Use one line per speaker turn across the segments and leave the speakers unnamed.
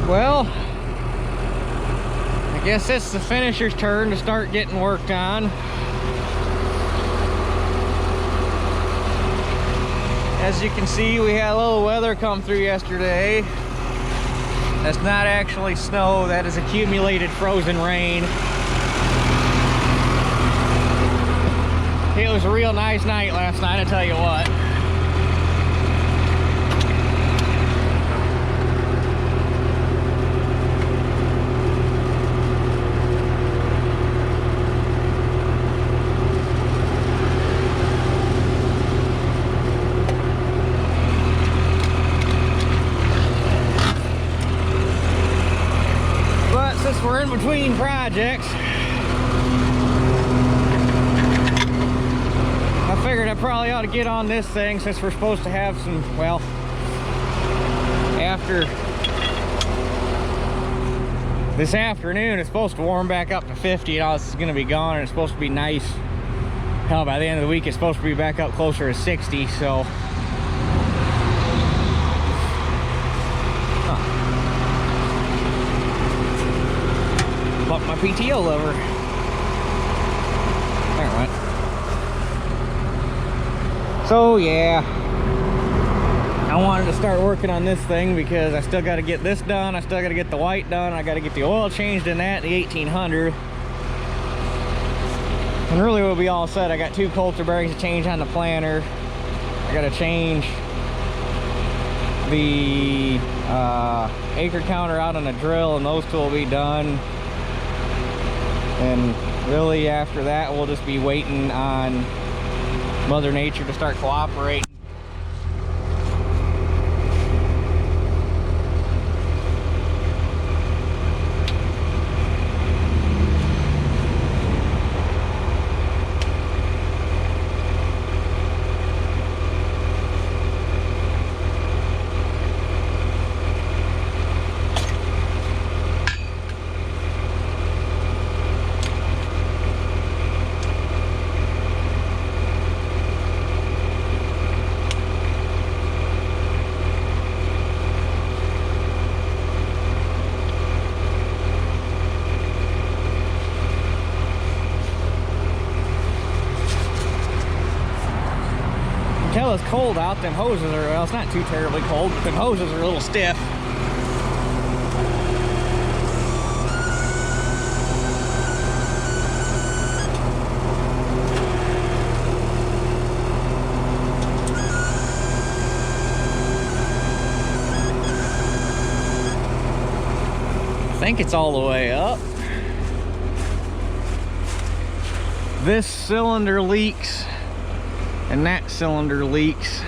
Well, I guess it's the finisher's turn to start getting worked on. As you can see, we had a little weather come through yesterday. That's not actually snow, that is accumulated frozen rain. It was a real nice night last night, I tell you what. Since we're in between projects, I figured I probably ought to get on this thing since we're supposed to have some, well, after this afternoon it's supposed to warm back up to 50 and all this is going to be gone, and it's supposed to be nice. Hell, by the end of the week it's supposed to be back up closer to 60, so my PTO lever. There it went. So yeah, I wanted to start working on this thing because I still got to get this done. I still got to get the white done. I got to get the oil changed in that, the 1800. And really we'll be all set. I got 2 Coulter bearings to change on the planter. I got to change the acre counter out on the drill, and those 2 will be done. And really after that we'll just be waiting on Mother Nature to start cooperating. Tell it's cold out. Them hoses are, well, it's not too terribly cold, but them hoses are a little stiff. I think it's all the way up. This cylinder leaks and that cylinder leaks,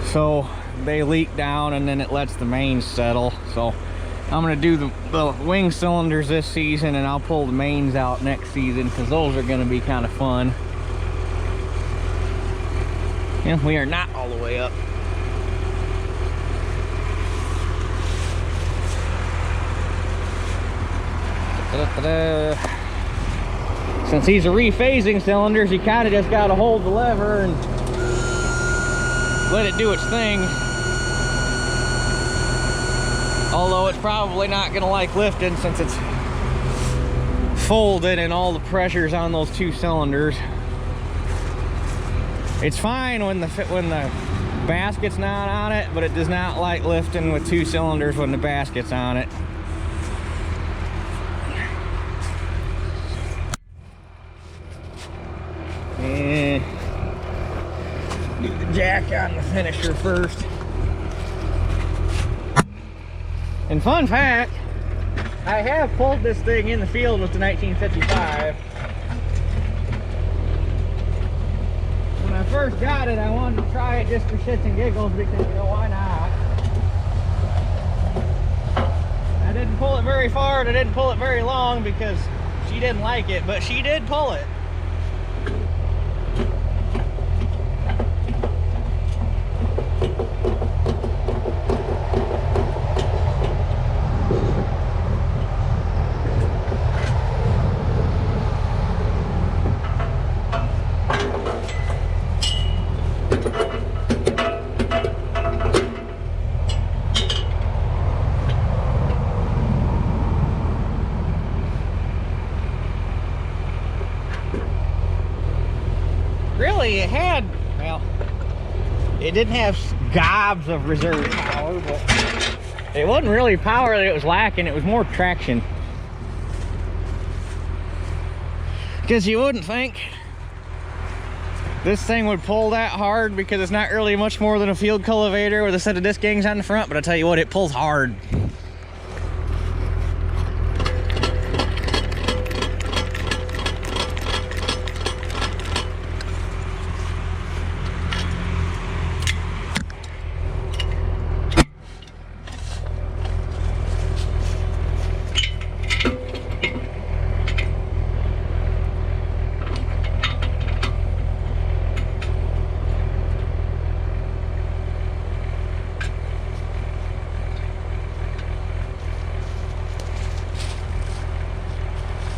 so they leak down and then it lets the mains settle. So I'm gonna do the wing cylinders this season, and I'll pull the mains out next season because those are gonna be kind of fun. And we are not all the way up. Since these are rephasing cylinders, you kind of just got to hold the lever and let it do its thing. Although it's probably not going to like lifting since it's folded and all the pressure's on those 2 cylinders. It's fine when the basket's not on it, but it does not like lifting with 2 cylinders when the basket's on it. And do the jack on the finisher first. And fun fact, I have pulled this thing in the field with the 1955. When I first got it, I wanted to try it just for shits and giggles because, you know, why not? I didn't pull it very far and I didn't pull it very long because she didn't like it, but she did pull it. really, it had, well, it didn't have gobs of reserve power, but it wasn't really power that it was lacking. It was more traction. Because you wouldn't think this thing would pull that hard, because it's not really much more than a field cultivator with a set of disc gangs on the front, but I tell you what, it pulls hard.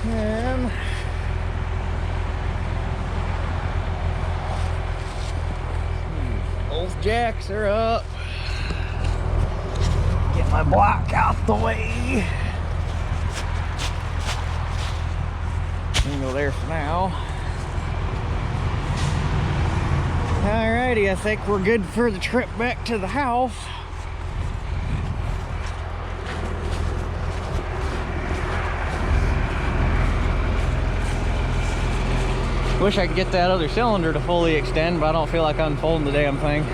And both jacks are up. Get my block out the way. Can go there for now. Alrighty, I think we're good for the trip back to the house. Wish I could get that other cylinder to fully extend, but I don't feel like unfolding the damn thing.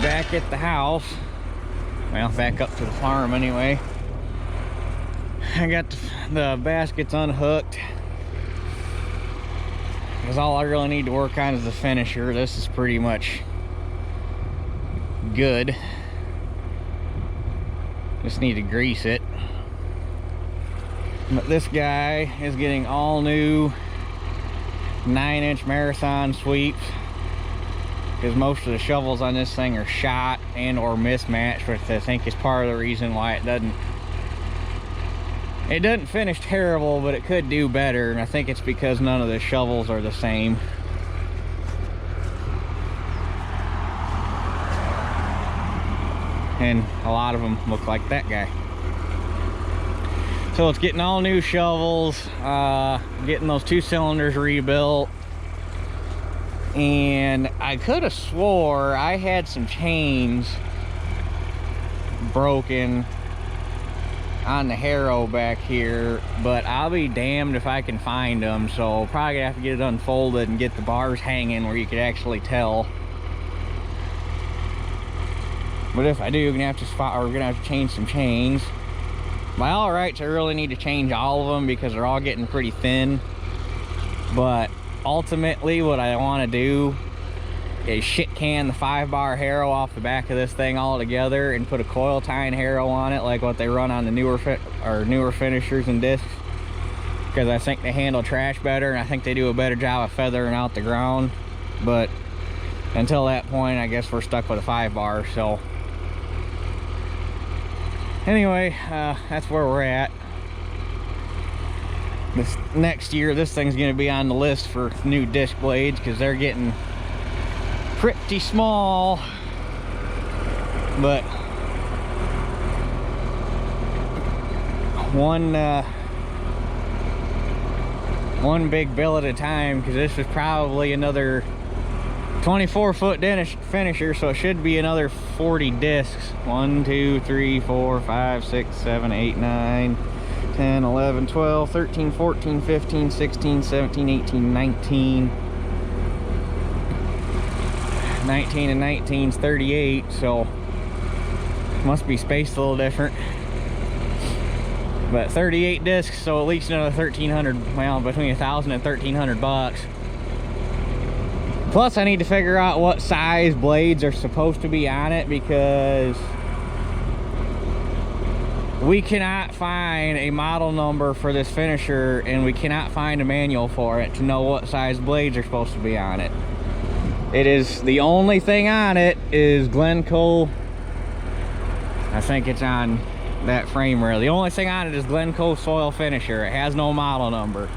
Back at the house, well, back up to the farm anyway. I got the baskets unhooked, because all I really need to work on is the finisher. This is pretty much good. Just need to grease it. But this guy is getting all new 9-inch marathon sweeps, because most of the shovels on this thing are shot and or mismatched, which I think is part of the reason why it doesn't finish terrible, but it could do better. And I think it's because none of the shovels are the same. And a lot of them look like that guy. So it's getting all new shovels, getting those 2 cylinders rebuilt. And I could have swore I had some chains broken on the harrow back here, but I'll be damned if I can find them. So probably gonna have to get it unfolded and get the bars hanging where you could actually tell. But if I do, we're gonna have to change some chains. By all rights, I really need to change all of them because they're all getting pretty thin. But ultimately, what I want to do is shit can the 5-bar harrow off the back of this thing all together and put a coil tying harrow on it, like what they run on the newer finishers and discs, because I think they handle trash better, and I think they do a better job of feathering out the ground. But until that point, I guess we're stuck with a 5-bar. So anyway, that's where we're at. This next year, this thing's going to be on the list for new disc blades, because they're getting pretty small. But one big bill at a time, because this is probably another 24-foot finisher, so it should be another 40 discs. 1, 2, 3, 4, 5, 6, 7, 8, 9, 10, 11, 12, 13, 14, 15, 16, 17, 18, 19. 19 and 19 is 38, so must be spaced a little different. But 38 discs, so at least another 1,300, well, between 1,000 and 1,300 bucks. Plus, I need to figure out what size blades are supposed to be on it, because we cannot find a model number for this finisher, and we cannot find a manual for it to know what size blades are supposed to be on it. It is, the only thing on it is Glencoe. I think it's on that frame rail. The only thing on it is Glencoe soil finisher. It has no model number.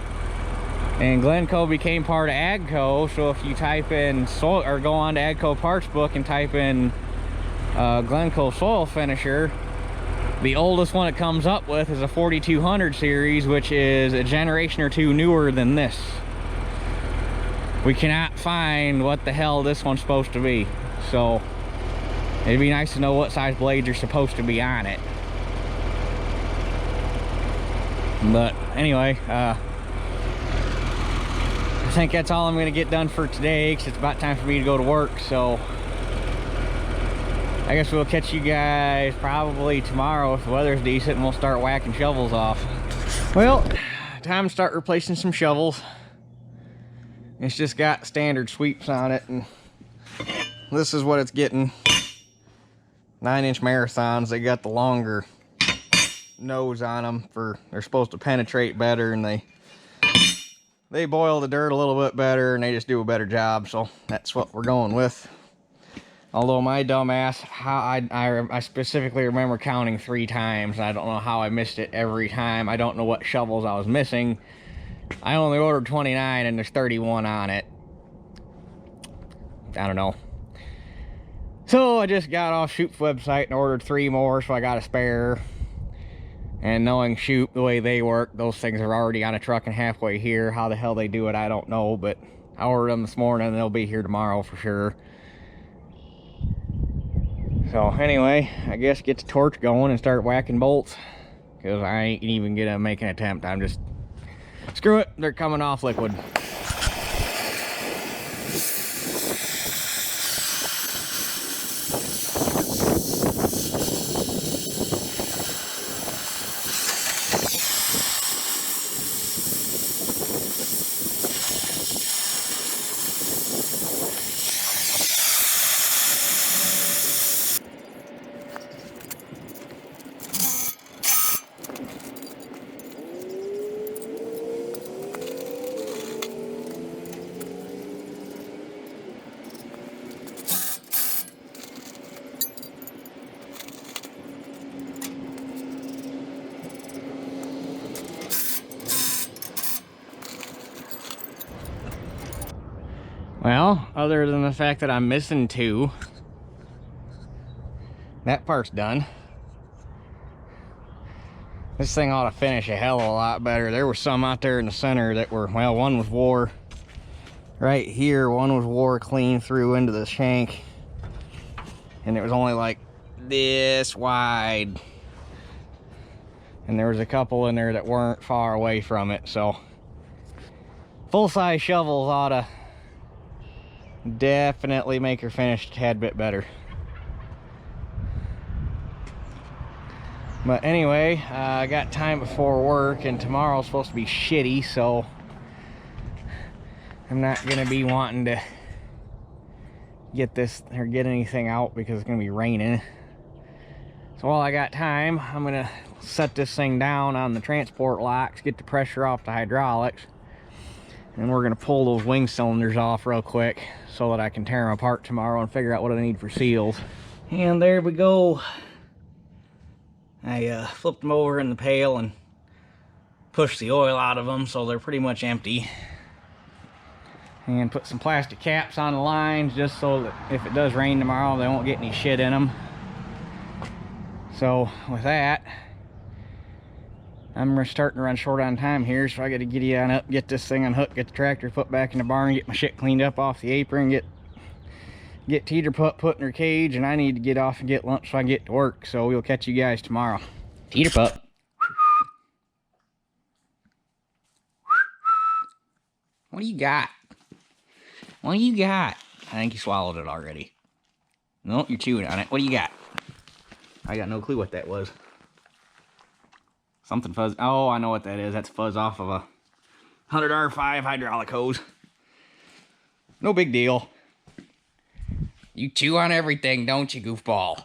And Glencoe became part of Agco, so if you type in soil, or go on to Agco parts book and type in Glencoe soil finisher, the oldest one it comes up with is a 4200 series, which is a generation or two newer than this. We cannot find what the hell this one's supposed to be, so it'd be nice to know what size blades are supposed to be on it. But anyway, I think that's all I'm going to get done for today, because it's about time for me to go to work. So I guess we'll catch you guys probably tomorrow if the weather's decent, and we'll start whacking shovels off. Well, time to start replacing some shovels. It's just got standard sweeps on it, and this is what it's getting. 9-inch marathons. They got the longer nose on them, they're supposed to penetrate better, and they boil the dirt a little bit better, and they just do a better job. So that's what we're going with. Although my dumbass, I specifically remember counting 3 times, and I don't know how I missed it every time. I don't know what shovels I was missing. I only ordered 29 and there's 31 on it. I don't know. So I just got off Shoop's website and ordered 3 more, so I got a spare. And knowing Shoop, the way they work, those things are already on a truck and halfway here. How the hell they do it, I don't know, but I ordered them this morning and they'll be here tomorrow for sure. So anyway, I guess get the torch going and start whacking bolts, because I ain't even gonna make an attempt. I'm just, screw it, they're coming off liquid. Well, other than the fact that I'm missing 2, that part's done. This thing ought to finish a hell of a lot better. There were some out there in the center that were, well, one was wore right here, one was wore clean through into the shank, and it was only like this wide, and there was a couple in there that weren't far away from it. So full-size shovels ought to definitely make her finish a tad bit better. But anyway, I got time before work, and tomorrow's supposed to be shitty, so I'm not gonna be wanting to get this or get anything out because it's gonna be raining. So while I got time, I'm gonna set this thing down on the transport locks, get the pressure off the hydraulics, and we're gonna pull those wing cylinders off real quick so that I can tear them apart tomorrow and figure out what I need for seals. And there we go. I flipped them over in the pail and pushed the oil out of them, so they're pretty much empty. And put some plastic caps on the lines just so that if it does rain tomorrow, they won't get any shit in them. So with that, I'm starting to run short on time here, so I got to giddy on up, get this thing unhooked, get the tractor put back in the barn, get my shit cleaned up off the apron, get get Teeter put in her cage, and I need to get off and get lunch so I can get to work. So we'll catch you guys tomorrow. Teeter pup. What do you got? What do you got? I think you swallowed it already. No, you're chewing on it. What do you got? I got no clue what that was. Something fuzz. Oh, I know what that is. That's fuzz off of a 100R5 hydraulic hose. No big deal. You chew on everything, don't you, goofball?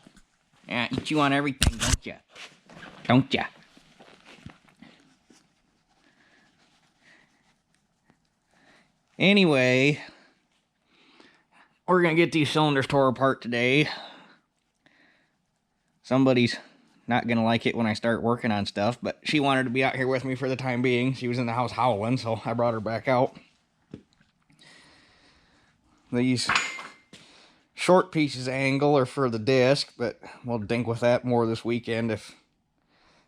Yeah, you chew on everything, don't you? Don't ya? Anyway, we're gonna get these cylinders tore apart today. Somebody's not gonna like it when I start working on stuff, but she wanted to be out here with me for the time being. She was in the house howling, so I brought her back out. These short pieces of angle are for the disc, but we'll dink with that more this weekend if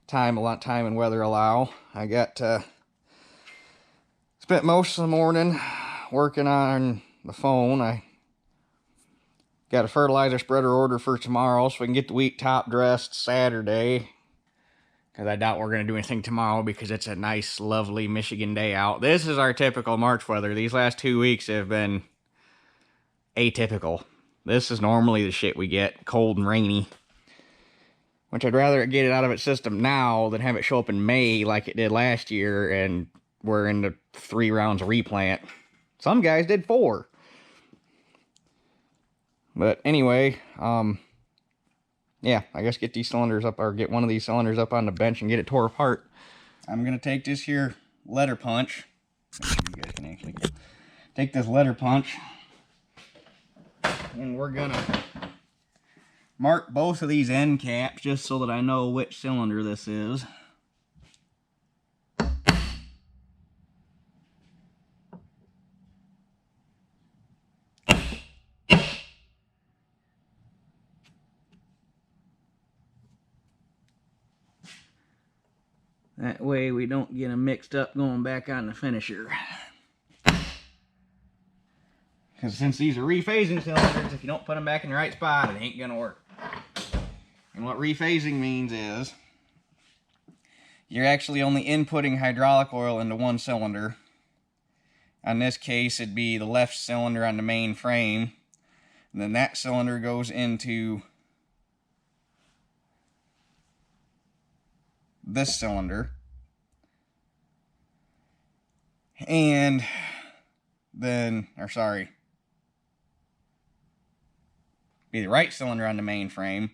time and weather allow. I got spent most of the morning working on the phone. I got a fertilizer spreader order for tomorrow so we can get the wheat top dressed Saturday, because I doubt we're going to do anything tomorrow because it's a nice, lovely Michigan day out. This is our typical March weather. These last 2 weeks have been atypical. This is normally the shit we get, cold and rainy, which I'd rather get it out of its system now than have it show up in May like it did last year and we're in the 3 rounds of replant. Some guys did 4. But anyway, yeah, I guess get these cylinders up, or get one of these cylinders up on the bench and get it tore apart. I'm going to take this here letter punch. Make sure you guys can actually take this letter punch, and we're going to mark both of these end caps just so that I know which cylinder this is. That way we don't get them mixed up going back on the finisher. Because since these are rephasing cylinders, if you don't put them back in the right spot, it ain't going to work. And what rephasing means is you're actually only inputting hydraulic oil into one cylinder. In this case, it'd be the left cylinder on the main frame. And then that cylinder goes into this cylinder, and then, or sorry, be the right cylinder on the main frame,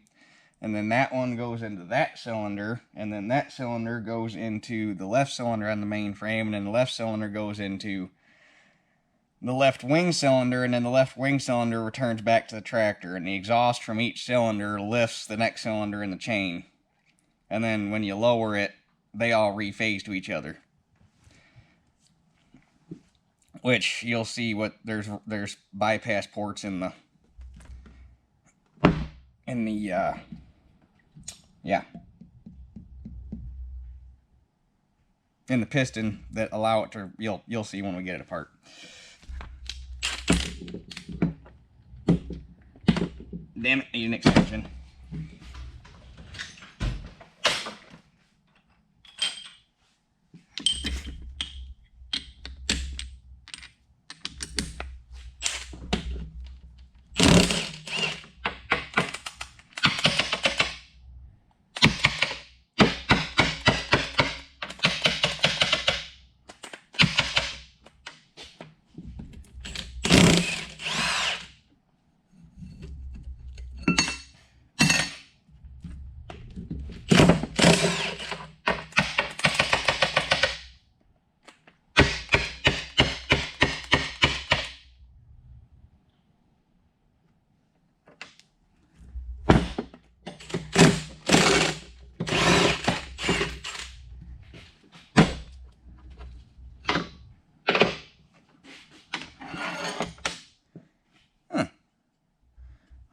and then that one goes into that cylinder, and then that cylinder goes into the left cylinder on the main frame, and then the left cylinder goes into the left wing cylinder, and then the left wing cylinder returns back to the tractor, and the exhaust from each cylinder lifts the next cylinder in the chain. And then when you lower it, they all rephase to each other. Which you'll see what there's bypass ports in the piston that allow it to, you'll see when we get it apart. Damn it, need an extension.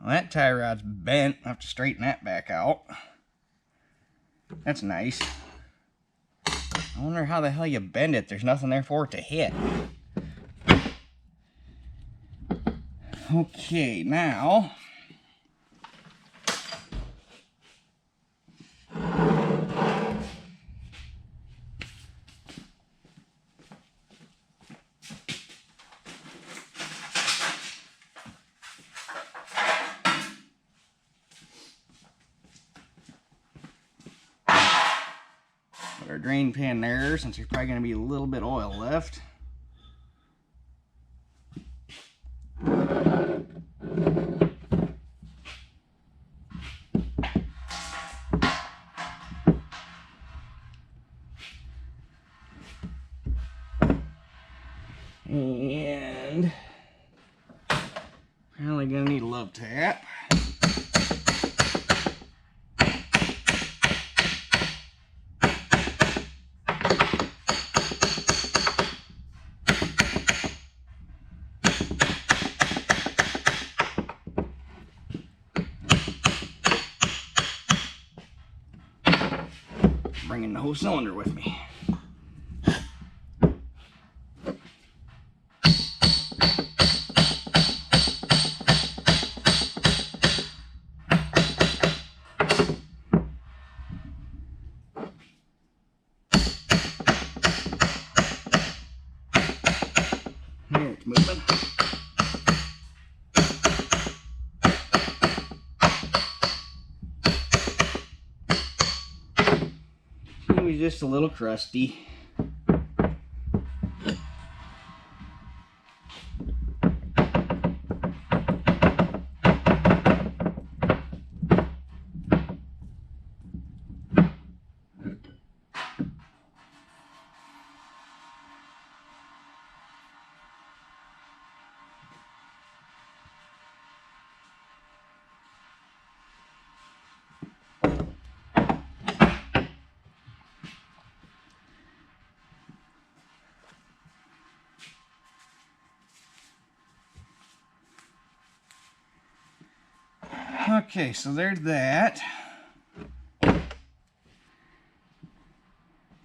Well, that tie rod's bent. I have to straighten that back out. That's nice. I wonder how the hell you bend it. There's nothing there for it to hit. Okay, now put our drain pan there, since there's probably going to be a little bit of oil left. And probably gonna need a love tap. Bringing the whole cylinder with me. There, it's moving. He was just a little crusty. Okay, so there's that.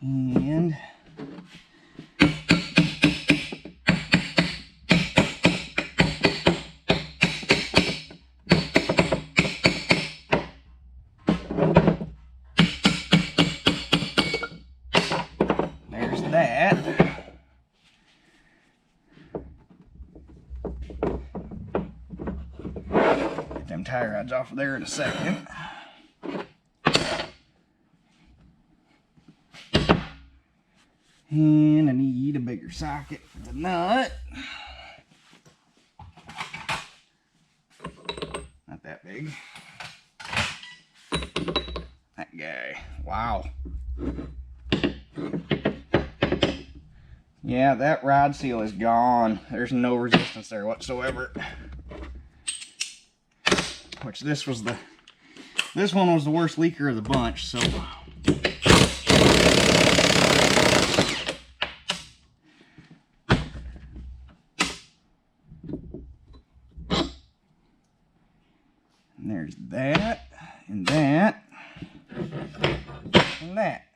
And there's that. Get them tie rods off of there in a second. And I need a bigger socket for the nut. Not that big. That guy. Wow. Yeah, that rod seal is gone. There's no resistance there whatsoever. Which this one was the worst leaker of the bunch, so and there's that, and that, and that.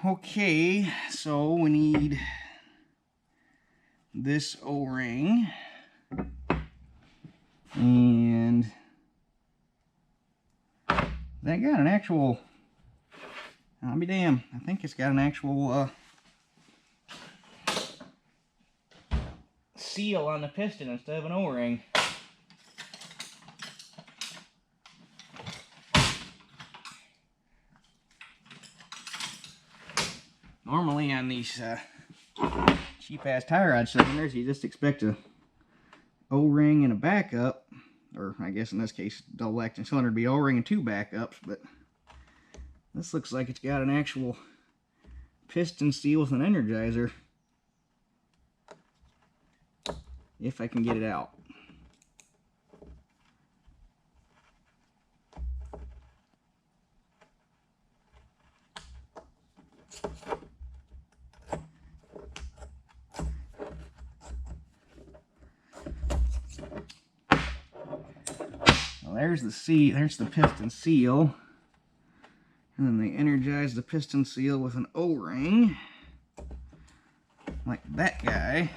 Okay, so we need this O-ring, and that got an actual, I'll be damned, I think it's got an actual seal on the piston instead of an O-ring. Normally on these cheap-ass tie rod cylinders, you just expect a O-ring and a backup, or I guess in this case, double acting cylinder would be O-ring and two backups, but this looks like it's got an actual piston seal with an energizer, if I can get it out. There's the seal, there's the piston seal, and then they energize the piston seal with an O-ring. like that guy,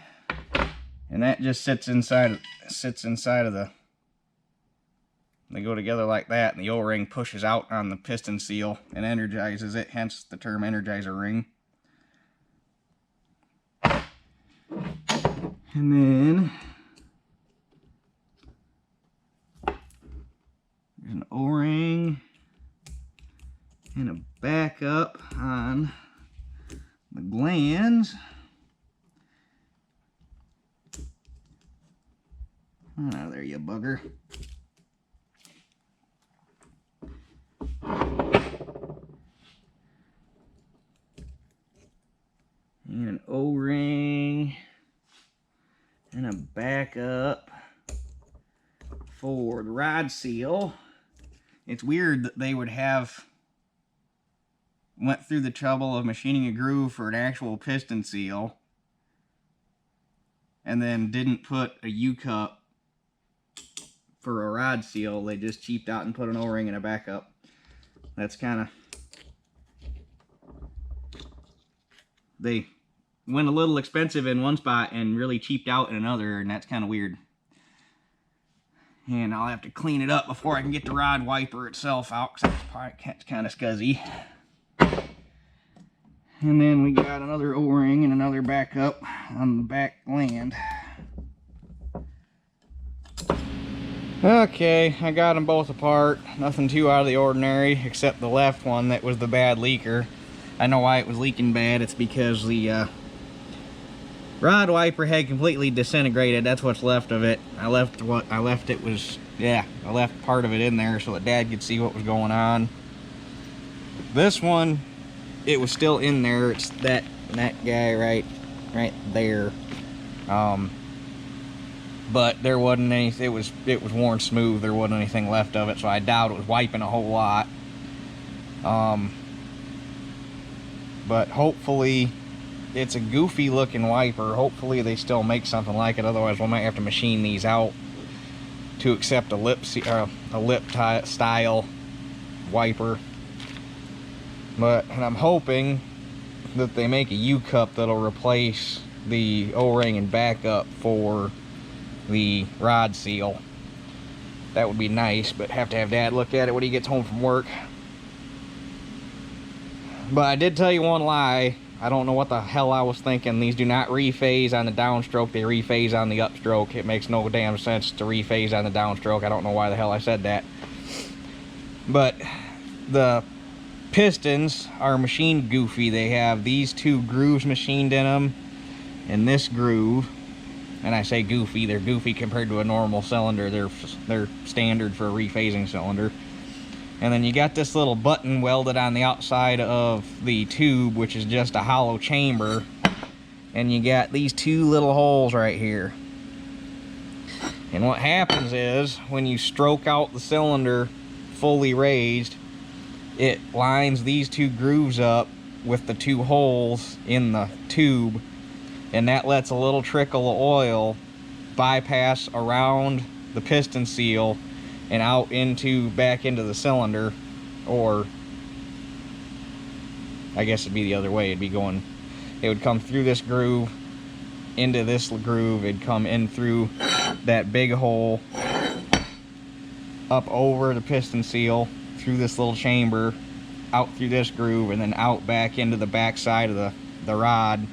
and that just sits inside of the, they go together like that, and the O-ring pushes out on the piston seal and energizes it, hence the term energizer ring. And then there's an O-ring and a backup on the glands. Oh, there you bugger. And an O-ring and a backup for the rod seal. It's weird that they would have went through the trouble of machining a groove for an actual piston seal and then didn't put a U-cup for a rod seal. They just cheaped out and put an O-ring and a backup. That's kind of, they went a little expensive in one spot and really cheaped out in another, and that's kind of weird. And I'll have to clean it up before I can get the rod wiper itself out, because it's kind of scuzzy. And then we got another O-ring and another backup on the back gland. Okay, I got them both apart. Nothing too out of the ordinary, except the left one that was the bad leaker. I know why it was leaking bad. It's because the rod wiper had completely disintegrated. That's what's left of it. I left part of it in there so that Dad could see what was going on. This one, it was still in there. It's that guy right there. But there wasn't any. It was worn smooth. There wasn't anything left of it, so I doubt it was wiping a whole lot. But hopefully, it's a goofy looking wiper. Hopefully they still make something like it. Otherwise, we might have to machine these out to accept a lip style wiper. And I'm hoping that they make a U-cup that'll replace the O-ring and backup for the rod seal. That would be nice, but have to have Dad look at it when he gets home from work. But I did tell you one lie. I don't know what the hell I was thinking. These do not rephase on the downstroke. They rephase on the upstroke. It makes no damn sense to rephase on the downstroke. I don't know why the hell I said that. But the pistons are machined goofy. They have these two grooves machined in them, and this groove. And I say goofy. They're goofy compared to a normal cylinder. They're standard for a rephasing cylinder. And then you got this little button welded on the outside of the tube, which is just a hollow chamber. And you got these two little holes right here. And what happens is, when you stroke out the cylinder fully raised, it lines these two grooves up with the two holes in the tube. And that lets a little trickle of oil bypass around the piston seal and out back into the cylinder. Or I guess it'd be the other way. It would come through this groove into this groove. It'd come in through that big hole, up over the piston seal, through this little chamber, out through this groove, and then out back into the back side of the rod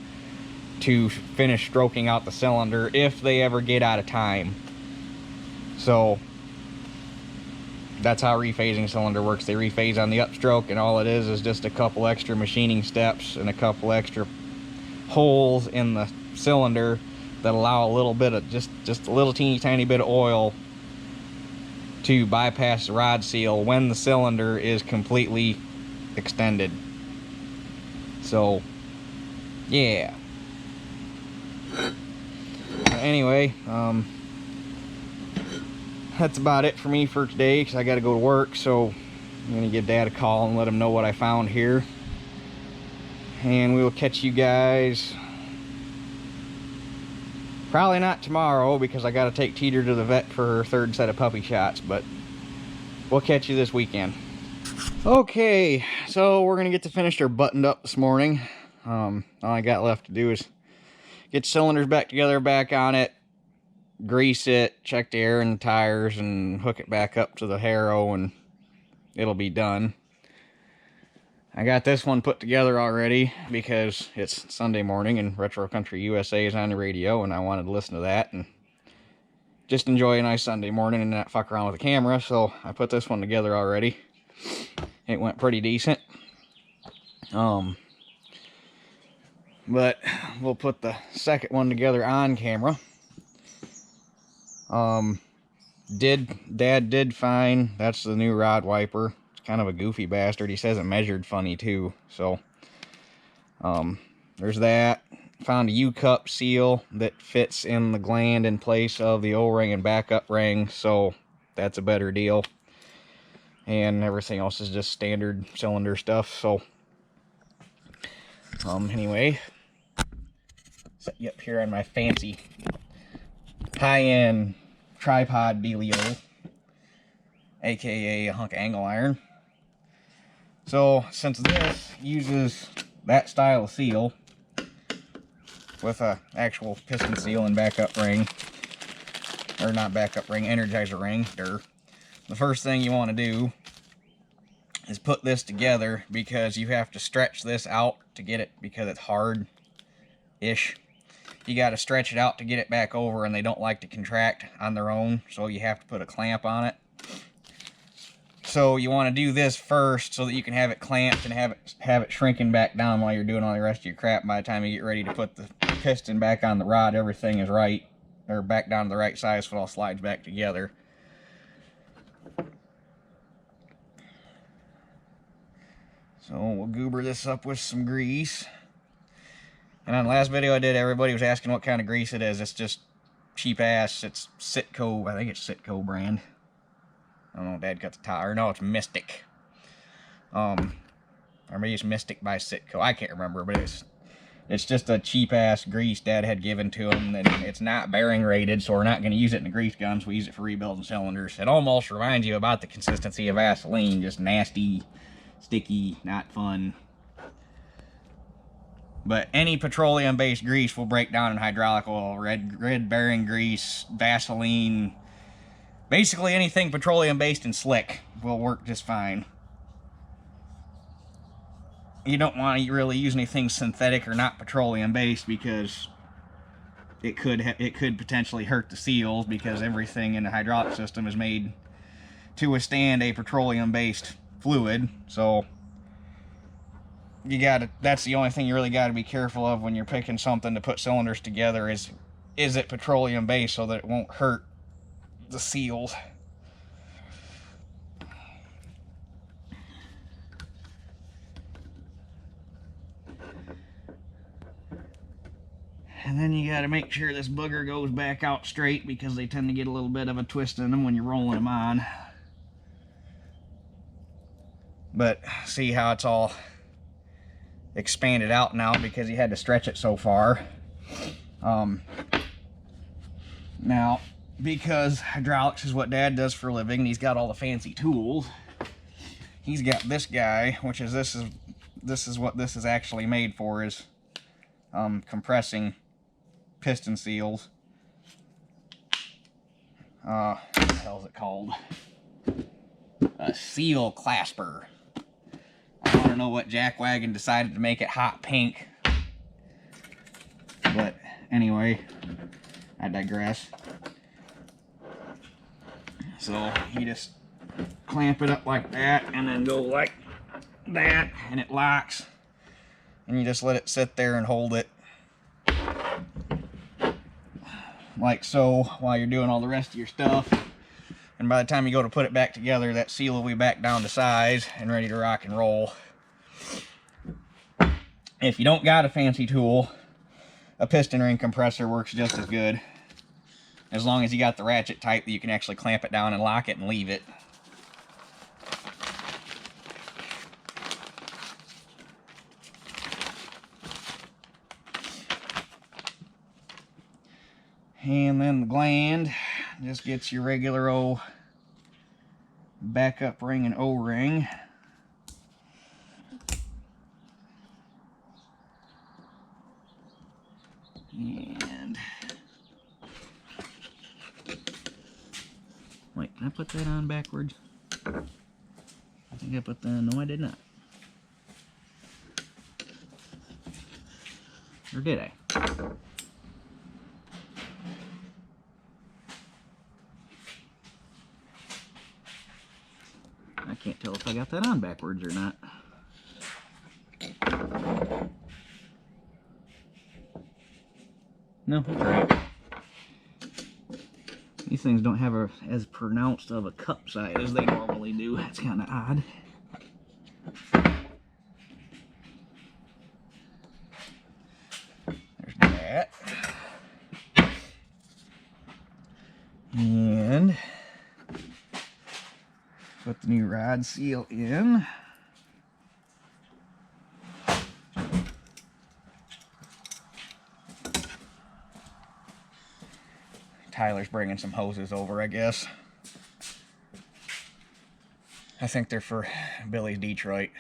to finish stroking out the cylinder if they ever get out of time. So that's how a rephasing cylinder works. They rephase on the upstroke, and all it is just a couple extra machining steps and a couple extra holes in the cylinder that allow a little bit of just a little teeny tiny bit of oil to bypass the rod seal when the cylinder is completely extended. So yeah. Anyway, that's about it for me for today, because I got to go to work. So I'm going to give Dad a call and let him know what I found here. And we will catch you guys probably not tomorrow, because I got to take Teeter to the vet for her third set of puppy shots, but we'll catch you this weekend. Okay, so we're going to get to finish her buttoned up this morning. All I got left to do is get cylinders back together, back on it, grease it, check the air in the tires, and hook it back up to the harrow, and it'll be done. I got this one put together already because it's Sunday morning and Retro Country USA is on the radio, and I wanted to listen to that and just enjoy a nice Sunday morning and not fuck around with the camera. So I put this one together already. It went pretty decent. But we'll put the second one together on camera. Dad did find, that's the new rod wiper. It's kind of a goofy bastard. He says it measured funny too. So there's that. Found a U-cup seal that fits in the gland in place of the O-ring and backup ring, so that's a better deal. And everything else is just standard cylinder stuff. So anyway, set you up here on my fancy high-end tripod dealio, aka a hunk of angle iron. So since this uses that style of seal with a actual piston seal and backup ring, or not backup ring, energizer ring, the first thing you want to do is put this together, because you have to stretch this out to get it, because it's hard-ish. You got to stretch it out to get it back over, and they don't like to contract on their own, so you have to put a clamp on it. So you want to do this first so that you can have it clamped and have it shrinking back down while you're doing all the rest of your crap. By the time you get ready to put the piston back on the rod, everything is right, or back down to the right size, so it all slides back together. So we'll goober this up with some grease. And on the last video I did, everybody was asking what kind of grease it is. It's just cheap ass. It's Citco. I think it's Citco brand. I don't know. Dad got the tire. No, it's Mystic. Or maybe it's Mystic by Citco. I can't remember, but it's just a cheap ass grease Dad had given to him. And it's not bearing rated, so we're not going to use it in the grease guns. We use it for rebuilding cylinders. It almost reminds you about the consistency of Vaseline. Just nasty, sticky, not fun. But any petroleum-based grease will break down in hydraulic oil. Red bearing grease, Vaseline, basically anything petroleum-based and slick will work just fine. You don't want to really use anything synthetic or not petroleum-based, because it could potentially hurt the seals, because everything in the hydraulic system is made to withstand a petroleum-based fluid. So that's the only thing you really got to be careful of when you're picking something to put cylinders together, is it petroleum based, so that it won't hurt the seals. And then you got to make sure this booger goes back out straight, because they tend to get a little bit of a twist in them when you're rolling them on. But see how it's all expanded out now, because you had to stretch it so far. Now, because hydraulics is what Dad does for a living, and he's got all the fancy tools, he's got this guy, which is this is what this is actually made for, is compressing piston seals. What the hell is it called? A seal clasper. I don't know what jackwagon decided to make it hot pink. But anyway, I digress. So you just clamp it up like that, and then go like that, and it locks. And you just let it sit there and hold it like so while you're doing all the rest of your stuff. And by the time you go to put it back together, that seal will be back down to size and ready to rock and roll. If you don't got a fancy tool, a piston ring compressor works just as good, as long as you got the ratchet type that you can actually clamp it down and lock it and leave it. And then the gland just gets your regular old backup ring and O-ring. And Did I put that on backwards? I think I put that, no I did not. Or did I? I can't tell if I got that on backwards or not. No, that's right. These things don't have as pronounced of a cup side as they normally do. That's kind of odd. There's that. And put the new rod seal in. Tyler's bringing some hoses over, I guess. I think they're for Billy's Detroit.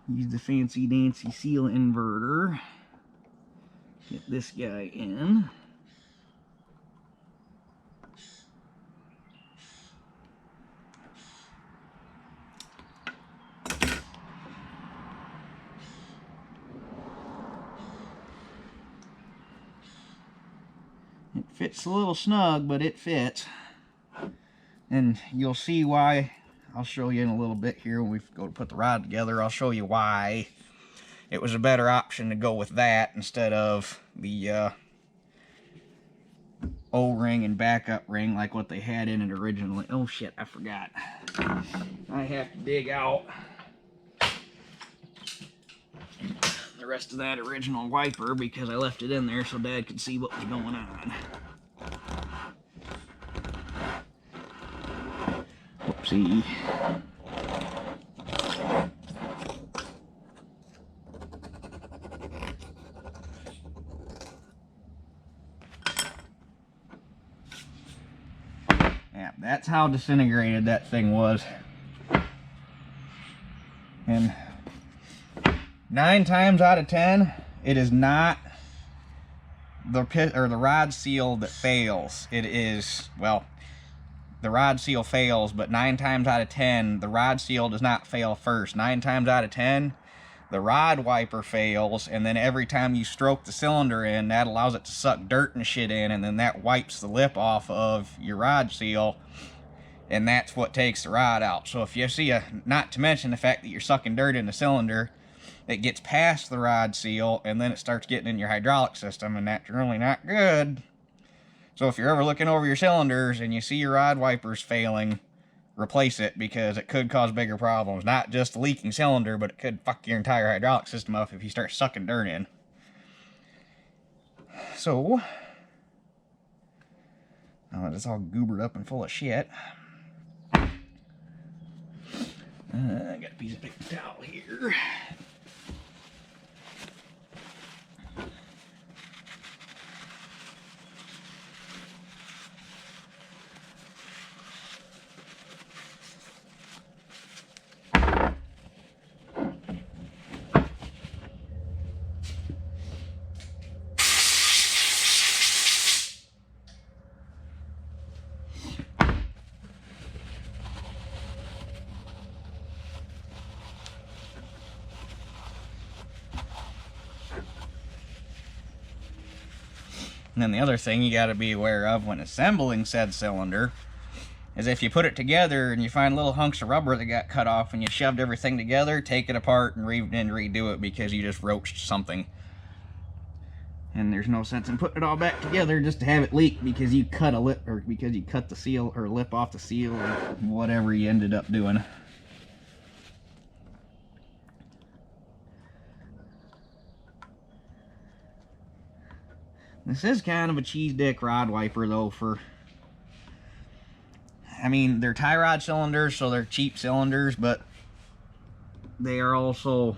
Use the fancy dancy seal inverter. Get this guy in. It fits a little snug, but it fits. And you'll see why. I'll show you in a little bit here when we go to put the rod together. I'll show you why it was a better option to go with that instead of the O-ring and backup ring like what they had in it originally. Oh shit, I forgot. I have to dig out the rest of that original wiper because I left it in there so Dad could see what was going on. Whoopsie. Yeah, that's how disintegrated that thing was. And 9 times out of 10, it is not the pit or the rod seal that fails. It is, well, the rod seal fails, but 9 times out of 10, the rod seal does not fail first. 9 times out of 10, the rod wiper fails, and then every time you stroke the cylinder in, that allows it to suck dirt and shit in, and then that wipes the lip off of your rod seal, and that's what takes the rod out. So if you see not to mention the fact that you're sucking dirt in the cylinder, it gets past the rod seal, and then it starts getting in your hydraulic system, and that's really not good. So if you're ever looking over your cylinders and you see your rod wipers failing, replace it, because it could cause bigger problems. Not just a leaking cylinder, but it could fuck your entire hydraulic system up if you start sucking dirt in. So, now that it's all goobered up and full of shit, I got a piece of paper towel here. And then the other thing you got to be aware of when assembling said cylinder is if you put it together and you find little hunks of rubber that got cut off and you shoved everything together, take it apart and redo it because you just roached something. And there's no sense in putting it all back together just to have it leak because you cut a lip, or because you cut the seal or lip off the seal, or whatever you ended up doing. This is kind of a cheese dick rod wiper though I mean, they're tie rod cylinders, so they're cheap cylinders, but they are also,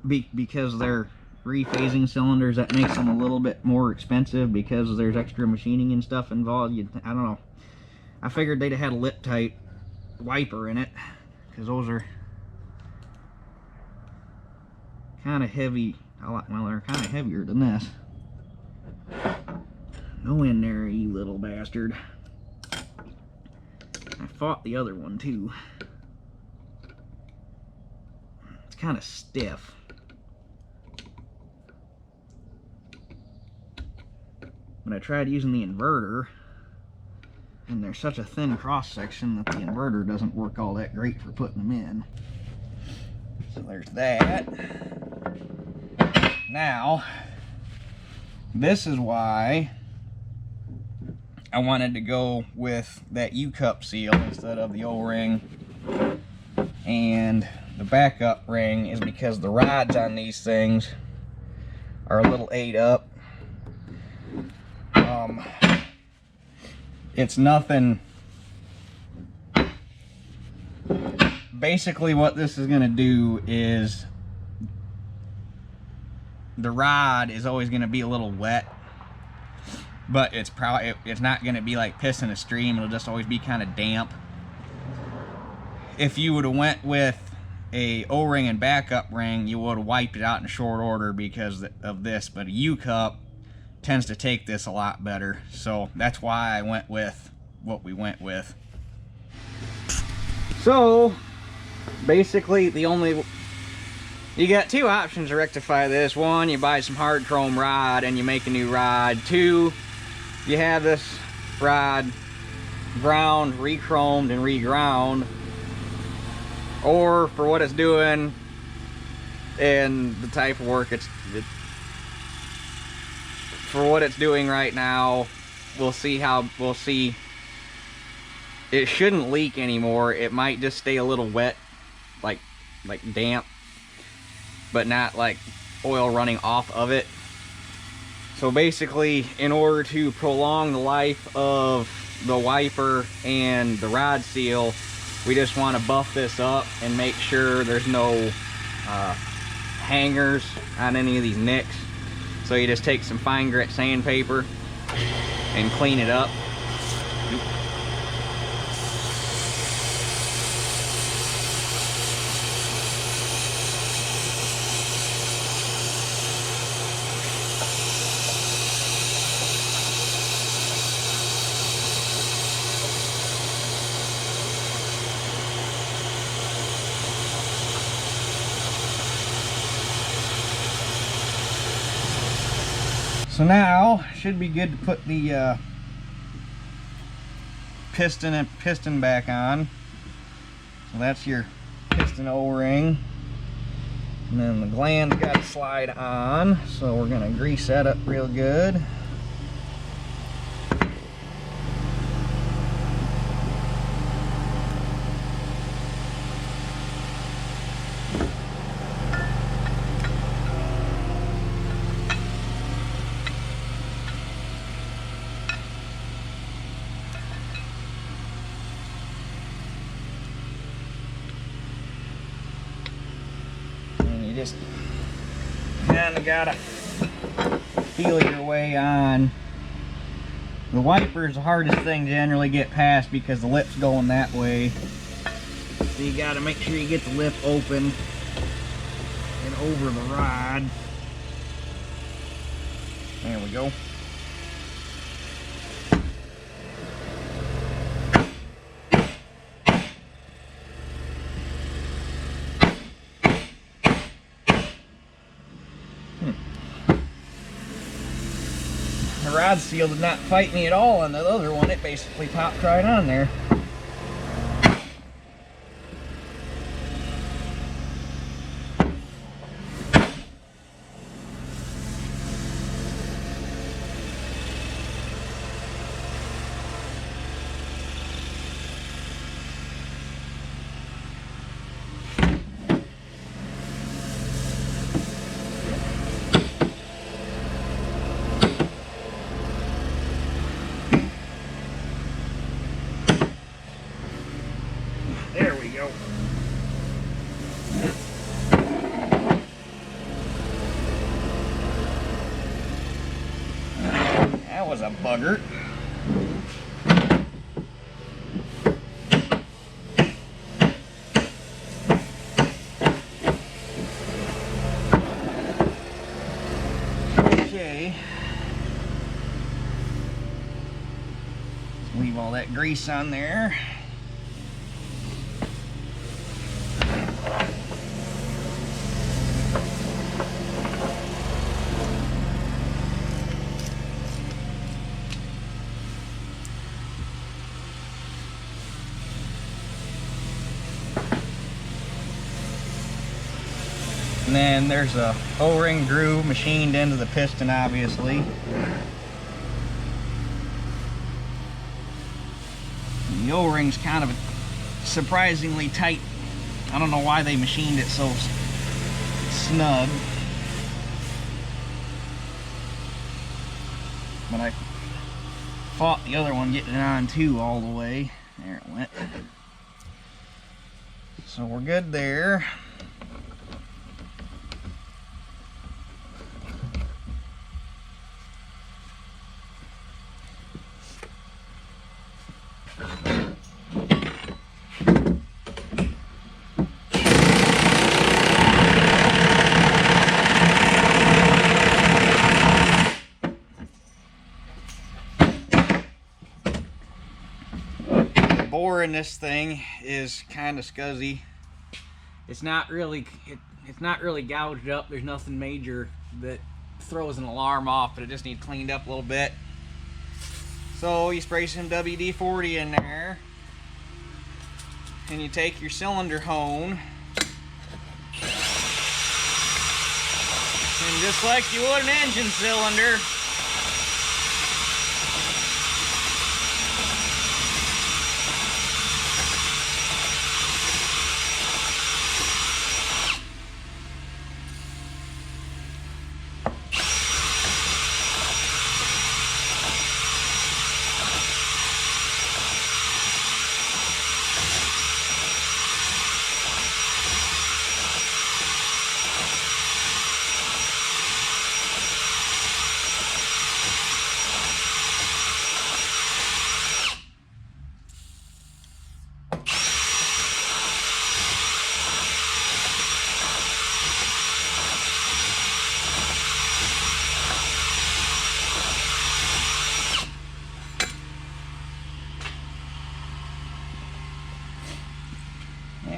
because they're rephasing cylinders, that makes them a little bit more expensive because there's extra machining and stuff involved. I don't know. I figured they'd have had a lip tight wiper in it, because those are kind of heavy. Well, they're kind of heavier than this. Go in there, you little bastard. I fought the other one too. It's kind of stiff. But I tried using the inverter, and there's such a thin cross section that the inverter doesn't work all that great for putting them in. So there's that. Now, this is why I wanted to go with that U-cup seal instead of the O-ring. And the backup ring is because the rods on these things are a little ate up. It's nothing. Basically what this is going to do is the rod is always going to be a little wet, but it's not going to be like pissing a stream. It'll just always be kind of damp. If you would have went with a O-ring and backup ring, you would have wiped it out in short order because of this, but a U-cup tends to take this a lot better. So that's why I went with what we went with. So basically you got two options to rectify this. One, you buy some hard chrome rod and you make a new rod. Two, you have this rod ground, re-chromed and re-ground. Or for what it's doing and the type of work for what it's doing right now, we'll see. It shouldn't leak anymore. It might just stay a little wet, like damp, but not like oil running off of it. So basically, in order to prolong the life of the wiper and the rod seal, we just want to buff this up and make sure there's no hangers on any of these nicks. So you just take some fine grit sandpaper and clean it up. So now should be good to put the piston back on. So that's your piston O-ring, and then the gland's got to slide on. So we're gonna grease that up real good. You just kind of gotta feel your way on. The wiper is the hardest thing to generally get past because the lip's going that way. So you gotta make sure you get the lip open and over the rod. There we go. The rod seal did not fight me at all on the other one. It basically popped right on there. There we go. That was a bugger. way. Leave all that grease on there. And then there's a O-ring groove machined into the piston, obviously. And the O-ring's kind of surprisingly tight. I don't know why they machined it so snug. But I fought the other one getting it on too all the way. There it went. So we're good there. Bore in this thing is kind of scuzzy. It's not really gouged up. There's nothing major that throws an alarm off, but it just needs cleaned up a little bit. So you spray some WD-40 in there, and you take your cylinder hone, and just like you would an engine cylinder,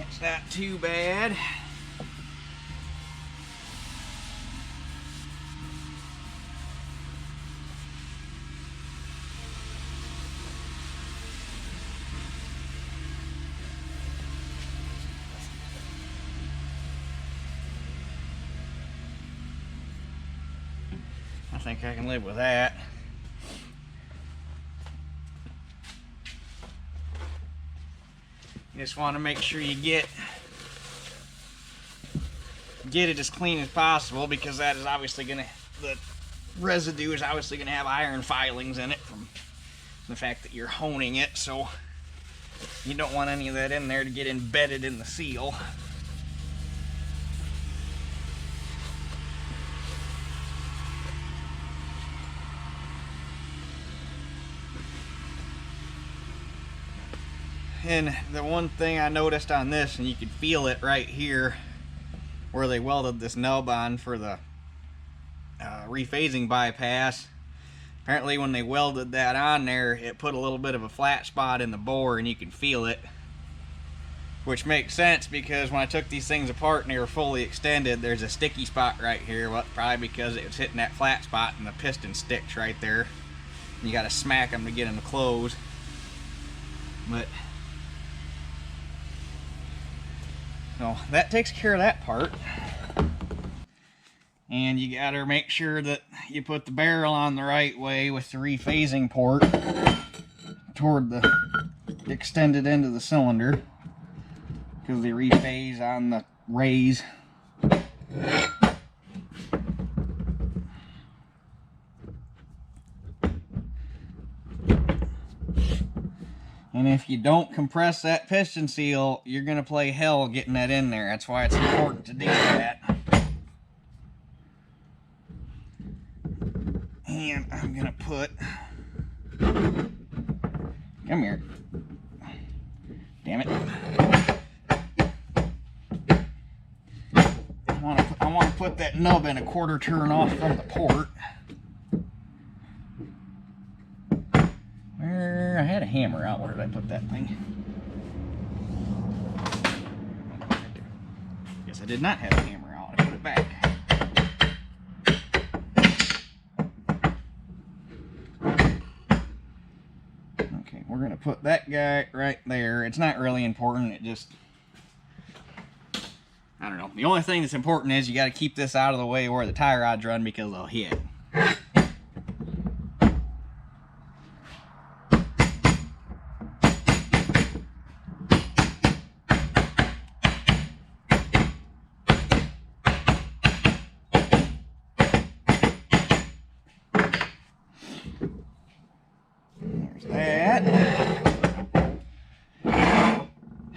it's not too bad. I think I can live with that. You just want to make sure you get it as clean as possible, because that is obviously going to, the residue is obviously going to have iron filings in it from the fact that you're honing it, so you don't want any of that in there to get embedded in the seal. And the one thing I noticed on this, and you can feel it right here where they welded this nub on for the rephasing bypass, apparently when they welded that on there, it put a little bit of a flat spot in the bore, and you can feel it, which makes sense because when I took these things apart and they were fully extended, there's a sticky spot right here. Well, probably because it was hitting that flat spot and the piston sticks right there. You got to smack them to get them to close. But so that takes care of that part. And you gotta make sure that you put the barrel on the right way with the rephasing port toward the extended end of the cylinder, because they rephase on the raise. And if you don't compress that piston seal, you're going to play hell getting that in there. That's why it's important to do that. And I'm going to put... Come here. Damn it. I want to put that nub in a quarter turn off from the port. hammer out. Where did I put that thing? Guess I did not have a hammer out. I put it back. Okay, we're gonna put that guy right there. It's not really important. It just, I don't know. The only thing that's important is you got to keep this out of the way where the tie rods run, because they'll hit.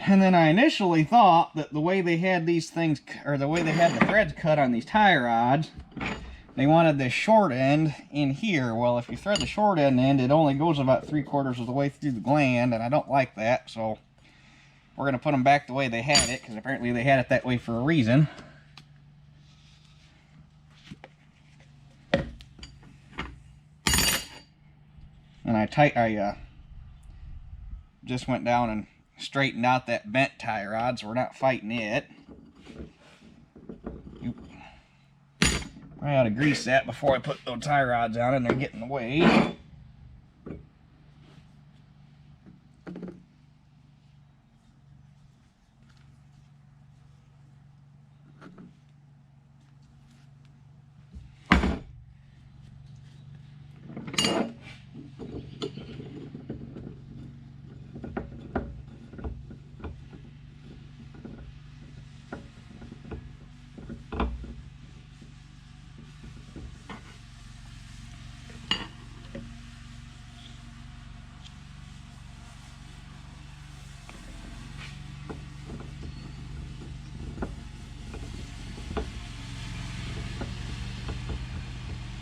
And then I initially thought that the way they had these things, or the way they had the threads cut on these tie rods, they wanted the short end in here. Well, if you thread the short end in, it only goes about 3/4 of the way through the gland, and I don't like that, so we're going to put them back the way they had it, because apparently they had it that way for a reason. And I just went down and straightened out that bent tie rod, so we're not fighting it. I ought to grease that before I put those tie rods on, and they're getting in the way.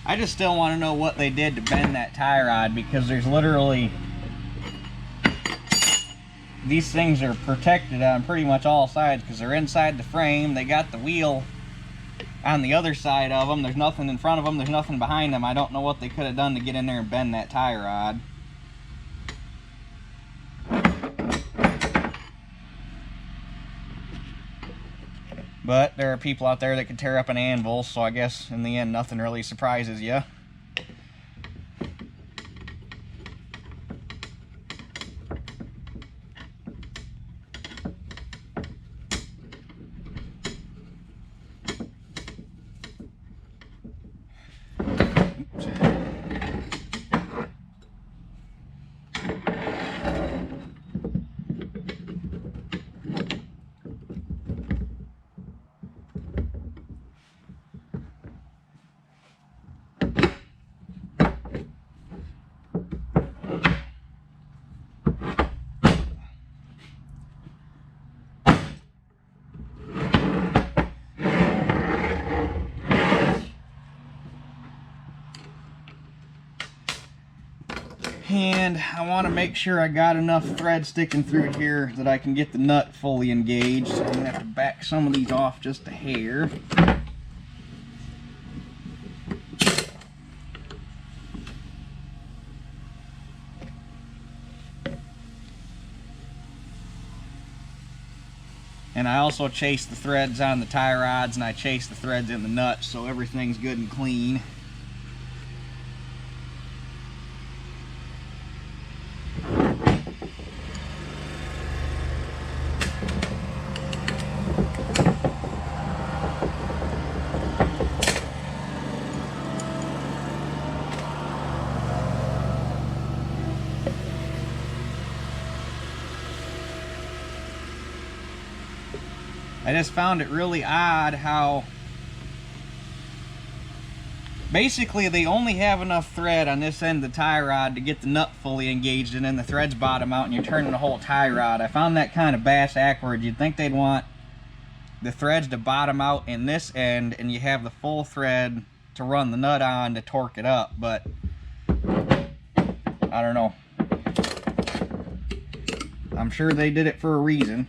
I just still want to know what they did to bend that tie rod, because there's literally, these things are protected on pretty much all sides because they're inside the frame. They got the wheel on the other side of them. There's nothing in front of them. There's nothing behind them. I don't know what they could have done to get in there and bend that tie rod. But there are people out there that can tear up an anvil, so I guess in the end nothing really surprises you. And I want to make sure I got enough thread sticking through here that I can get the nut fully engaged. So I'm going to have to back some of these off just a hair. And I also chase the threads on the tie rods, and I chase the threads in the nuts, so everything's good and clean. I just found it really odd how basically they only have enough thread on this end of the tie rod to get the nut fully engaged, and then the threads bottom out and you're turning the whole tie rod. I found that kind of bass-ackwards. You'd think they'd want the threads to bottom out in this end and you have the full thread to run the nut on to torque it up, but I don't know. I'm sure they did it for a reason.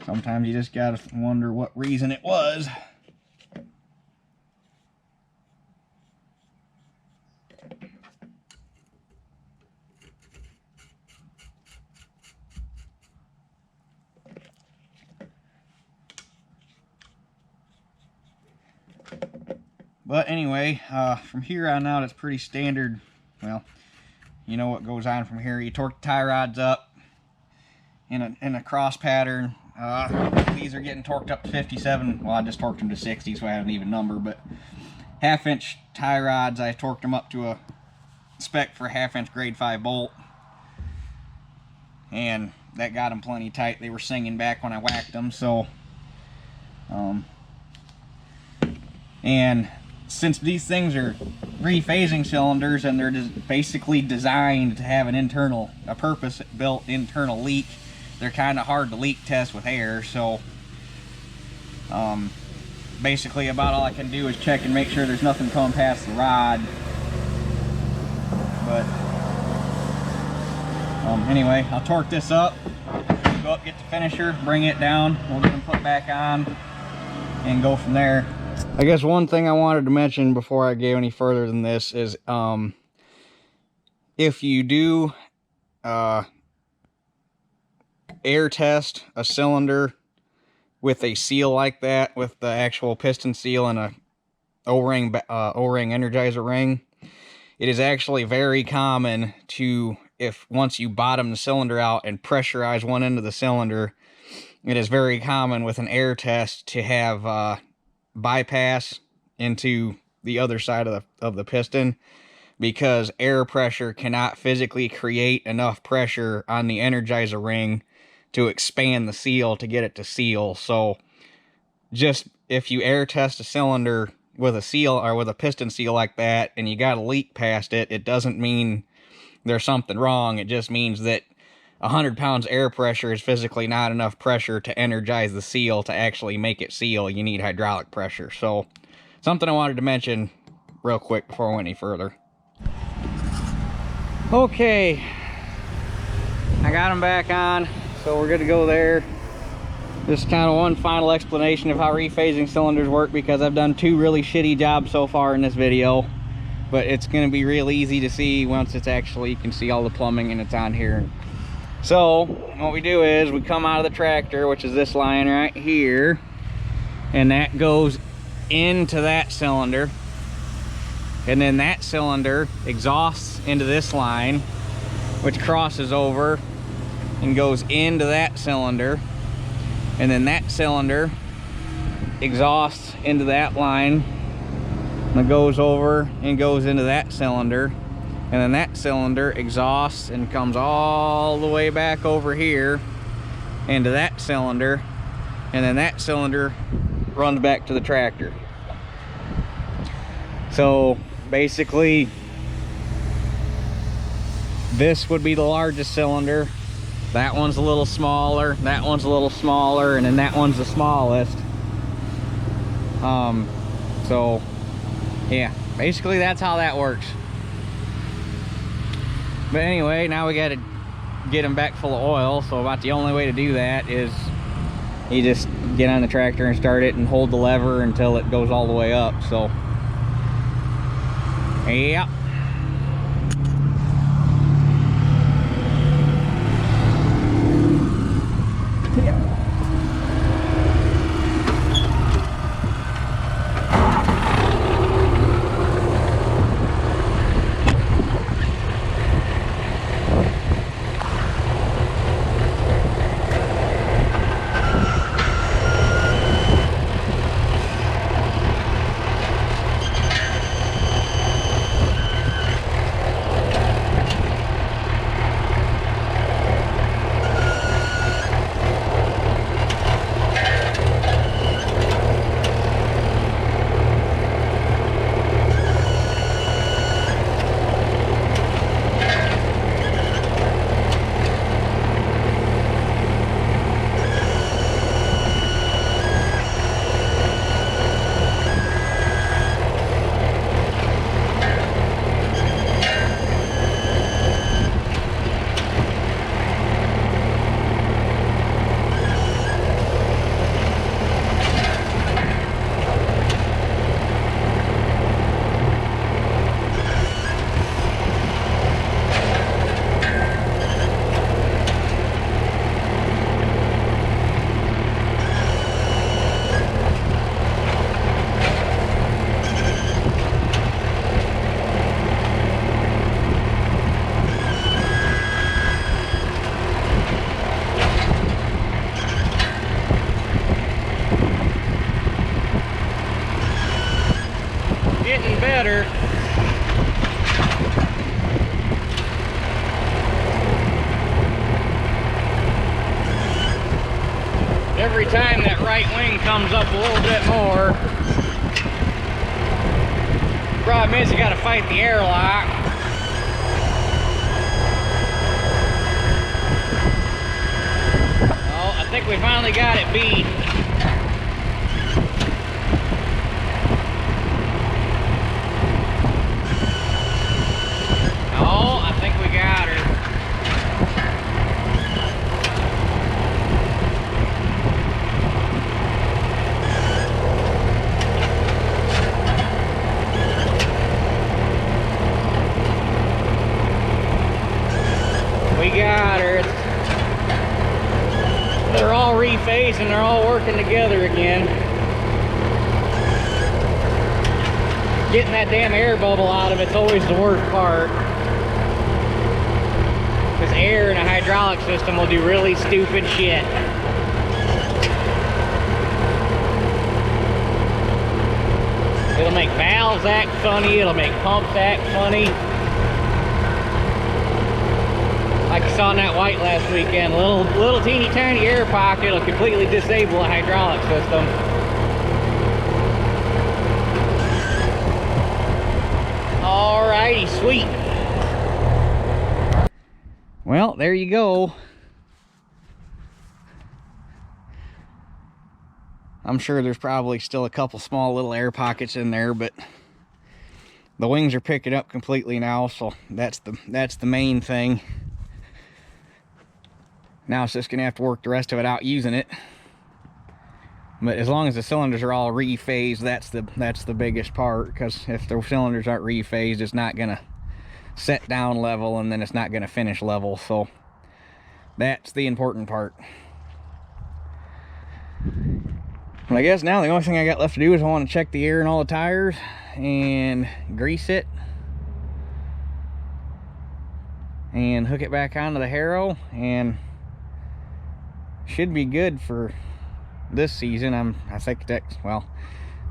Sometimes you just gotta wonder what reason it was. But anyway, from here on out, it's pretty standard. Well, you know what goes on from here. You torque the tie rods up in a cross pattern. These are getting torqued up to 57. Well, I just torqued them to 60, so I have an even number. But 1/2-inch tie rods, I torqued them up to a spec for a 1/2-inch grade 5 bolt. And that got them plenty tight. They were singing back when I whacked them. So, and since these things are rephasing cylinders and they're basically designed to have a purpose-built internal leak, they're kind of hard to leak test with air. So basically about all I can do is check and make sure there's nothing coming past the rod. But anyway, I'll torque this up, go up, get the finisher, bring it down, we'll get them put back on and go from there. I guess one thing I wanted to mention before I go any further than this is if you do air test a cylinder with a seal like that, with the actual piston seal and a O-ring energizer ring, it is actually very common to, once you bottom the cylinder out and pressurize one end of the cylinder, it is very common with an air test to have bypass into the other side of the piston, because air pressure cannot physically create enough pressure on the energizer ring to expand the seal to get it to seal. So just if you air test a cylinder with a seal or with a piston seal like that and you got a leak past it, it doesn't mean there's something wrong. It just means that 100 pounds air pressure is physically not enough pressure to energize the seal to actually make it seal. You need hydraulic pressure. So something I wanted to mention real quick before I went any further. Okay, I got them back on, so we're good to go there. Just kind of one final explanation of how rephasing cylinders work, because I've done 2 really shitty jobs so far in this video, but it's going to be real easy to see once it's actually, you can see all the plumbing and it's on here. So what we do is we come out of the tractor, which is this line right here, and that goes into that cylinder, and then that cylinder exhausts into this line, which crosses over and goes into that cylinder, and then that cylinder exhausts into that line and goes over and goes into that cylinder. And then that cylinder exhausts and comes all the way back over here into that cylinder. And then that cylinder runs back to the tractor. So basically, this would be the largest cylinder. That one's a little smaller. That one's a little smaller. And then that one's the smallest. So yeah, basically that's how that works. But anyway, now we got to get them back full of oil. So about the only way to do that is you just get on the tractor and start it and hold the lever until it goes all the way up. So yeah. every time that right wing comes up a little bit more. Problem is, you got to fight the airlock. Oh, I think we finally got it beat. Oh, I think we got her. We got her. They're all rephased and they're all working together again. Getting that damn air bubble out of it's always the worst part. Because air in a hydraulic system will do really stupid shit. It'll make valves act funny, it'll make pumps act funny. Like you saw in that white last weekend, little teeny tiny air pocket will completely disable a hydraulic system. Alrighty, sweet. Well, there you go. I'm sure there's probably still a couple small little air pockets in there, but the wings are picking up completely now, so that's the main thing. Now it's just gonna have to work the rest of it out using it. But as long as the cylinders are all rephased, that's the biggest part, because if the cylinders aren't rephased, it's not gonna set down level and then it's not gonna finish level. So that's the important part. Well, I guess now the only thing I got left to do is I want to check the air in all the tires and grease it and hook it back onto the harrow, and should be good for this season. I think that, well,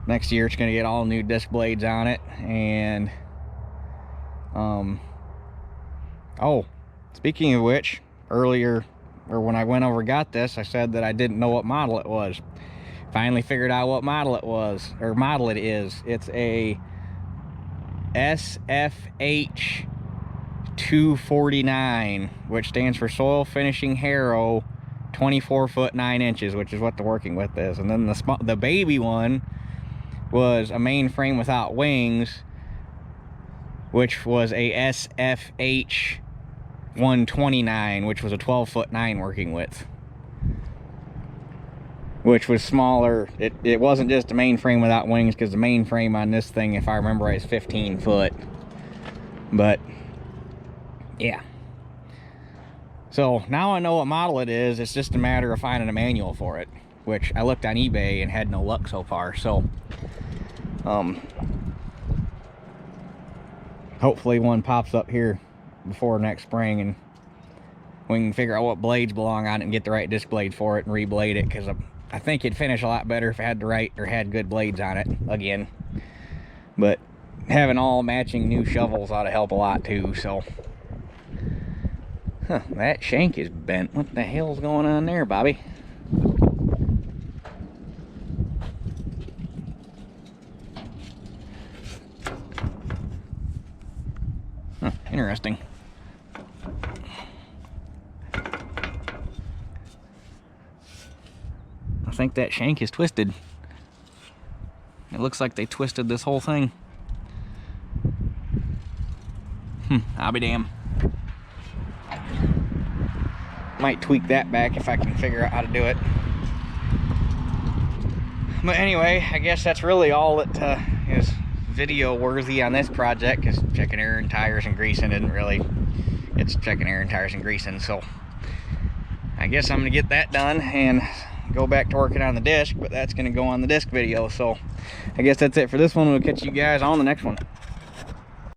next year it's going to get all new disc blades on it. And oh, speaking of which, earlier, or when I went over and got this, I said that I didn't know what model it was. Finally figured out what model it was, or model it is. It's a SFH 249, which stands for Soil Finishing Harrow 24 foot 9 inches, which is what the working width is. And then the baby one was a mainframe without wings, which was a SFH 129, which was a 12 foot 9 working width, which was smaller. It wasn't just a mainframe without wings, because the mainframe on this thing, if I remember right, is 15 foot. But yeah, so now I know what model it is. It's just a matter of finding a manual for it, which I looked on eBay and had no luck so far. So hopefully one pops up here before next spring and we can figure out what blades belong on it and get the right disc blade for it and reblade it, because I think it'd finish a lot better if it had the right, or had good blades on it again. But having all matching new shovels ought to help a lot too. So that shank is bent. What the hell's going on there, Bobby? Interesting. I think that shank is twisted. It looks like they twisted this whole thing. I'll be damned. Might tweak that back if I can figure out how to do it. But anyway, I guess that's really all that is video worthy on this project, because checking air and tires and greasing isn't really, it's checking air and tires and greasing. So I guess I'm gonna get that done and go back to working on the disc, but that's gonna go on the disc video. So I guess that's it for this one. We'll catch you guys on the next one.